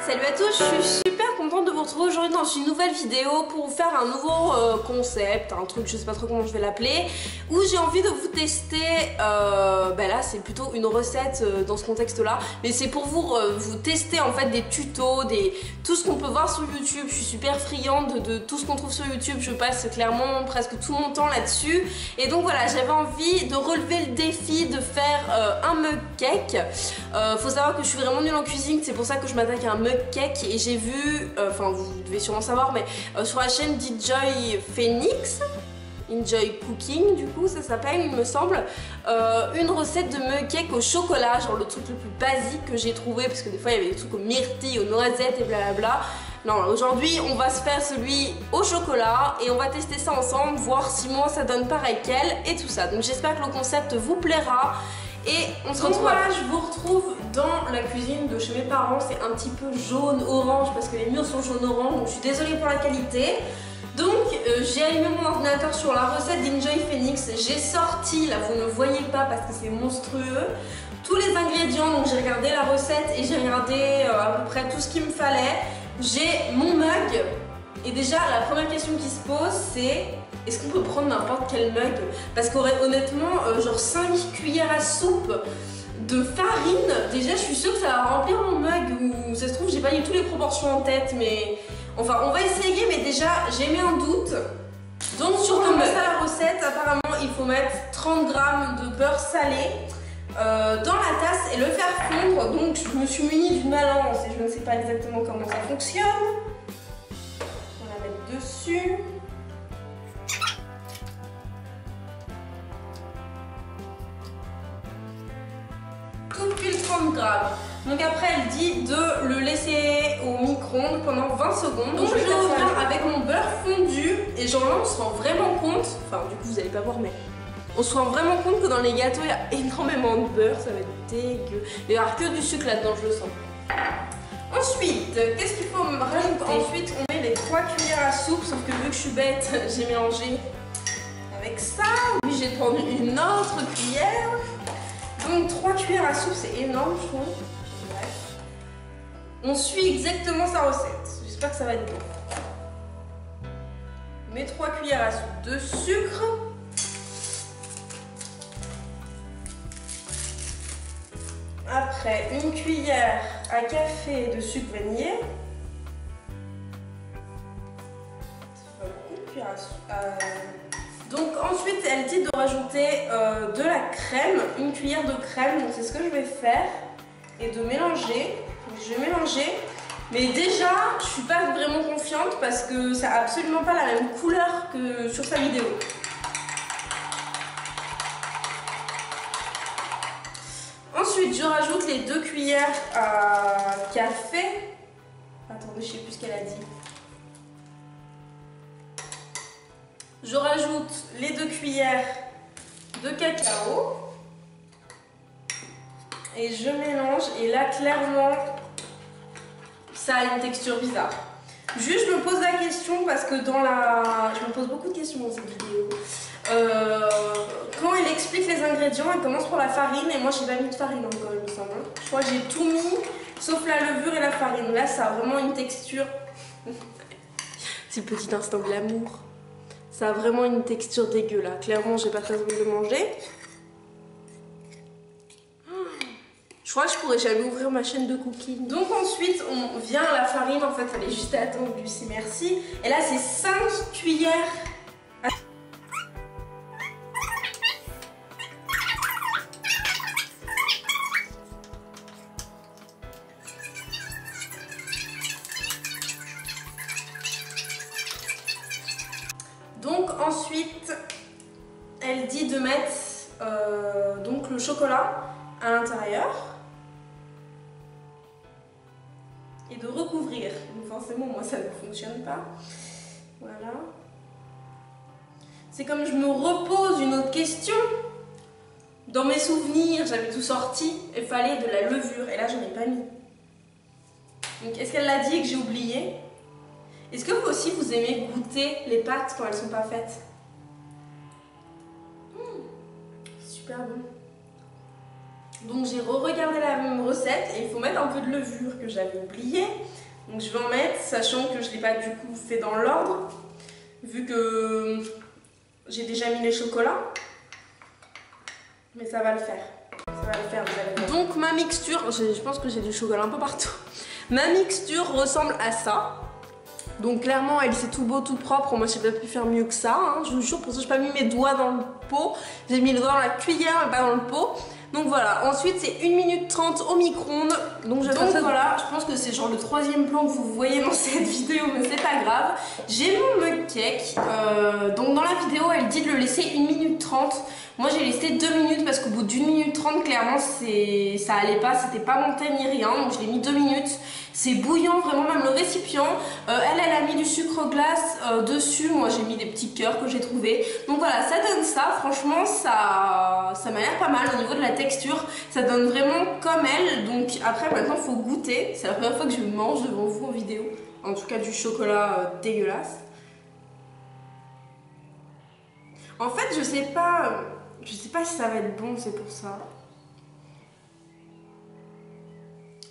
Salut à tous, je suis super contente de vous retrouver aujourd'hui dans une nouvelle vidéo pour vous faire un nouveau concept, un truc, je sais pas trop comment je vais l'appeler, où j'ai envie de vous tester, là c'est plutôt une recette dans ce contexte là, mais c'est pour vous tester en fait des tutos, tout ce qu'on peut voir sur YouTube. Je suis super friande de tout ce qu'on trouve sur YouTube, je passe clairement presque tout mon temps là-dessus, et donc voilà, j'avais envie de relever le défi de faire un mug cake. Faut savoir que je suis vraiment nulle en cuisine, c'est pour ça que je m'attaque à un mug cake, et j'ai vu, vous devez sûrement savoir, mais sur la chaîne d'Enjoy Phoenix, Enjoy Cooking du coup ça s'appelle il me semble, une recette de mug cake au chocolat, genre le truc le plus basique que j'ai trouvé, parce que des fois il y avait des trucs aux myrtilles, aux noisettes et blablabla. Non, aujourd'hui on va se faire celui au chocolat et on va tester ça ensemble, voir si moi ça donne pareil qu'elle et tout ça. Donc j'espère que le concept vous plaira. Et on se retrouve. Voilà, je vous retrouve dans la cuisine de chez mes parents. C'est un petit peu jaune-orange parce que les murs sont jaune-orange, donc je suis désolée pour la qualité. Donc j'ai allumé mon ordinateur sur la recette d'Enjoy Phoenix. J'ai sorti, là vous ne voyez pas parce que c'est monstrueux, tous les ingrédients. Donc j'ai regardé la recette et j'ai regardé à peu près tout ce qu'il me fallait. J'ai mon mug. Et déjà la première question qui se pose c'est: est-ce qu'on peut prendre n'importe quel mug? Parce qu'honnêtement, genre 5 cuillères à soupe de farine, déjà je suis sûre que ça va remplir mon mug, ou ça se trouve j'ai pas du tout les proportions en tête, mais enfin on va essayer. Mais déjà j'ai mis un doute. Donc pour commencer la recette, apparemment il faut mettre 30 g de beurre salé dans la tasse et le faire fondre. Donc je me suis munie d'une balance et je ne sais pas exactement comment ça fonctionne. On va la mettre dessus. Pile 30 grammes. Donc après elle dit de le laisser au micro-ondes pendant 20 secondes. Donc je reviens avec mon beurre fondu et genre là on se rend vraiment compte, enfin du coup vous allez pas voir, mais on se rend vraiment compte que dans les gâteaux il y a énormément de beurre, ça va être dégueu. Il y aura que du sucre là-dedans, je le sens. Ensuite, qu'est-ce qu'il faut rajouter? Ensuite on met les 3 cuillères à soupe, sauf que vu que je suis bête, j'ai mélangé avec ça. Obligée de prendre une autre cuillère. Donc 3 cuillères à soupe, c'est énorme je trouve. Bref. On suit exactement sa recette. J'espère que ça va être bon. On met 3 cuillères à soupe de sucre. Après, une cuillère à café de sucre vanillé. Une cuillère à soupe. Donc ensuite elle dit de rajouter de la crème, une cuillère de crème, donc c'est ce que je vais faire, et de mélanger. Donc, je vais mélanger, mais déjà je suis pas vraiment confiante parce que ça n'a absolument pas la même couleur que sur sa vidéo. Ensuite je rajoute les 2 cuillères à café. Attendez, je sais plus ce qu'elle a dit. Je rajoute les 2 cuillères de cacao et je mélange, et là clairement ça a une texture bizarre. Juste je me pose la question parce que je me pose beaucoup de questions dans cette vidéo. Quand elle explique les ingrédients, elle commence pour la farine et moi j'ai pas mis de farine encore, il me semble. Je crois que j'ai tout mis sauf la levure et la farine. Là ça a vraiment une texture. C'est le petit instant glamour. Ça a vraiment une texture dégueu là. Clairement, j'ai pas très envie de manger. Je crois que je pourrais jamais ouvrir ma chaîne de cooking. Donc ensuite, on vient à la farine. En fait, elle est juste à attendre, Lucie, merci. Et là, c'est 5 cuillères. Donc ensuite, elle dit de mettre donc le chocolat à l'intérieur et de recouvrir. Donc forcément, moi ça ne fonctionne pas. Voilà. C'est comme je me repose une autre question. Dans mes souvenirs, j'avais tout sorti. Il fallait de la levure et là, j'en ai pas mis. Donc est-ce qu'elle l'a dit et que j'ai oublié? Est-ce que vous aussi vous aimez goûter les pâtes quand elles sont pas faites? Super bon. Donc j'ai re-regardé la même recette et il faut mettre un peu de levure que j'avais oublié. Donc je vais en mettre, sachant que je ne l'ai pas du coup fait dans l'ordre, vu que j'ai déjà mis les chocolats. Mais ça va le faire. Ça va le faire, vous allez voir. Donc ma mixture, je pense que j'ai du chocolat un peu partout. Ma mixture ressemble à ça. Donc clairement elle c'est tout beau, tout propre. Moi j'ai pas pu faire mieux que ça, hein. Je vous jure, pour ça j'ai pas mis mes doigts dans le pot. J'ai mis le doigt dans la cuillère mais pas dans le pot. Donc voilà, ensuite c'est 1 minute 30 au micro-ondes. Donc voilà, je pense que c'est genre le 3e plan que vous voyez dans cette vidéo, mais c'est pas grave. J'ai mon mug cake, donc dans la vidéo elle dit de le laisser 1 minute 30. Moi j'ai laissé 2 minutes parce qu'au bout d'1 minute 30 clairement ça allait pas, c'était pas monté ni rien. Donc je l'ai mis 2 minutes. C'est bouillant vraiment, même le récipient. Elle a mis du sucre glace dessus. Moi j'ai mis des petits cœurs que j'ai trouvé. Donc voilà, ça donne ça. Franchement ça m'a l'air pas mal au niveau de la texture. Ça donne vraiment comme elle. Donc après maintenant il faut goûter. C'est la première fois que je mange devant vous en vidéo. En tout cas du chocolat dégueulasse. En fait je sais pas si ça va être bon, c'est pour ça.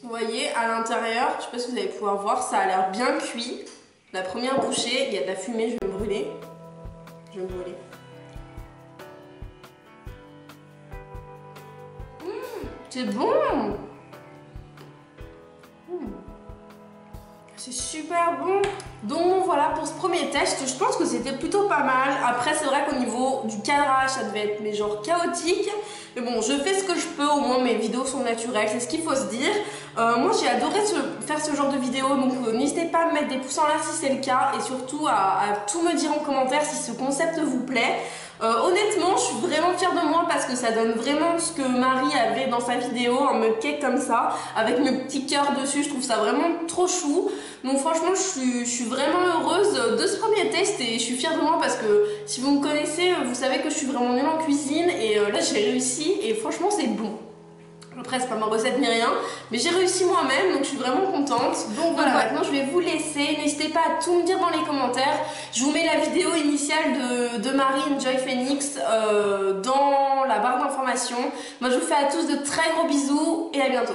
Vous voyez, à l'intérieur, je sais pas si vous allez pouvoir voir, ça a l'air bien cuit. La première bouchée, il y a de la fumée, je vais me brûler. Je vais me brûler. C'est bon. C'est super bon. Donc voilà pour ce premier test, je pense que c'était plutôt pas mal. Après c'est vrai qu'au niveau du cadrage ça devait être mais genre chaotique. Mais bon, je fais ce que je peux, au moins mes vidéos sont naturelles, c'est ce qu'il faut se dire. Moi j'ai adoré faire ce genre de vidéo, donc n'hésitez pas à me mettre des pouces en l'air si c'est le cas. Et surtout à tout me dire en commentaire si ce concept vous plaît. Honnêtement, je suis vraiment fière de moi parce que ça donne vraiment ce que Marie avait dans sa vidéo, un mug cake comme ça, avec mes petits cœurs dessus. Je trouve ça vraiment trop chou. Donc franchement, je suis vraiment heureuse de ce premier test et je suis fière de moi parce que si vous me connaissez, vous savez que je suis vraiment nulle en cuisine et là j'ai réussi et franchement c'est bon. Après c'est pas ma recette ni rien, mais j'ai réussi moi-même donc je suis vraiment contente. Donc voilà, maintenant je vais vous laisser, n'hésitez pas à tout me dire dans les commentaires. Je vous mets la vidéo initiale de Marie Enjoy Phoenix dans la barre d'informations. Moi je vous fais à tous de très gros bisous et à bientôt.